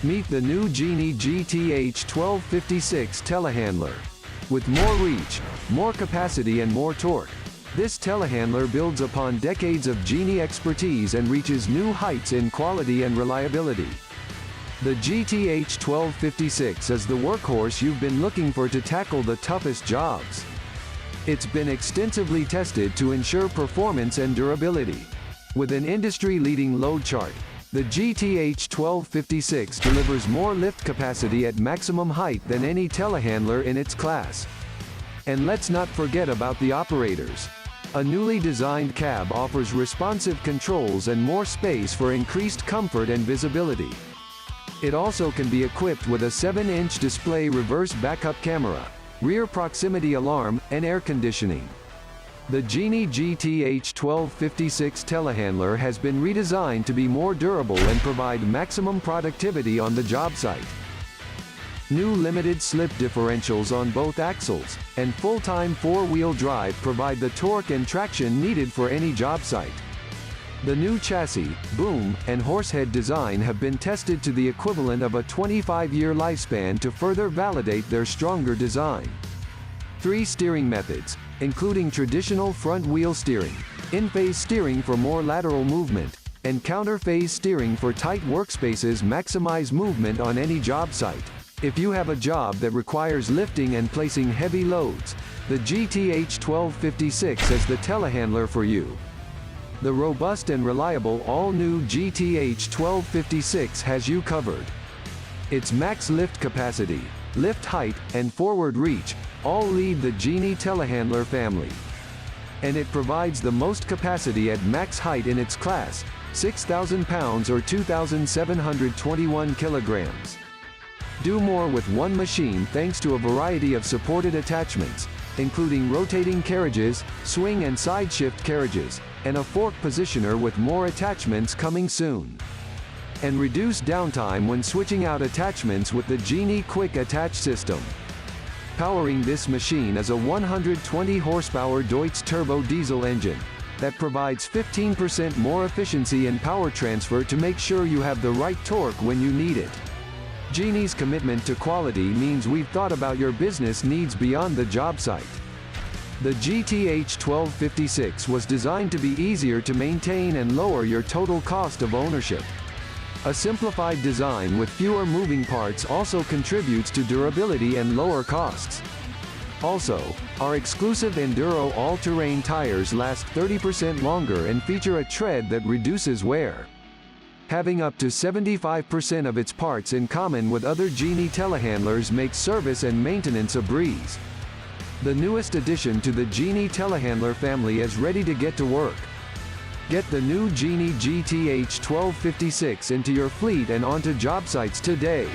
Meet the new Genie GTH-1256 Telehandler. With more reach, more capacity and more torque, this telehandler builds upon decades of Genie expertise and reaches new heights in quality and reliability. The GTH-1256 is the workhorse you've been looking for to tackle the toughest jobs. It's been extensively tested to ensure performance and durability. With an industry-leading load chart, the GTH-1256 delivers more lift capacity at maximum height than any telehandler in its class. And let's not forget about the operators. A newly designed cab offers responsive controls and more space for increased comfort and visibility. It also can be equipped with a 7-inch display reverse backup camera, rear proximity alarm, and air conditioning. The Genie GTH-1256 Telehandler has been redesigned to be more durable and provide maximum productivity on the job site. New limited slip differentials on both axles, and full-time 4-wheel drive provide the torque and traction needed for any job site. The new chassis, boom, and horsehead design have been tested to the equivalent of a 25-year lifespan to further validate their stronger design. 3 steering methods, including traditional front-wheel steering, in-phase steering for more lateral movement, and counter-phase steering for tight workspaces maximize movement on any job site. If you have a job that requires lifting and placing heavy loads, the GTH-1256 is the telehandler for you. The robust and reliable all-new GTH-1256 has you covered. Its max lift capacity, lift height, and forward reach all lead the Genie Telehandler family. And it provides the most capacity at max height in its class, 6,000 pounds or 2,721 kilograms. Do more with one machine thanks to a variety of supported attachments, including rotating carriages, swing and side shift carriages, and a fork positioner with more attachments coming soon. And reduce downtime when switching out attachments with the Genie Quick Attach system. Powering this machine is a 120 horsepower Deutz turbo diesel engine that provides 15% more efficiency and power transfer to make sure you have the right torque when you need it. Genie's commitment to quality means we've thought about your business needs beyond the job site. The GTH-1256 was designed to be easier to maintain and lower your total cost of ownership. A simplified design with fewer moving parts also contributes to durability and lower costs. Also, our exclusive Enduro all-terrain tires last 30% longer and feature a tread that reduces wear. Having up to 75% of its parts in common with other Genie telehandlers makes service and maintenance a breeze. The newest addition to the Genie Telehandler family is ready to get to work. Get the new Genie GTH-1256 into your fleet and onto job sites today.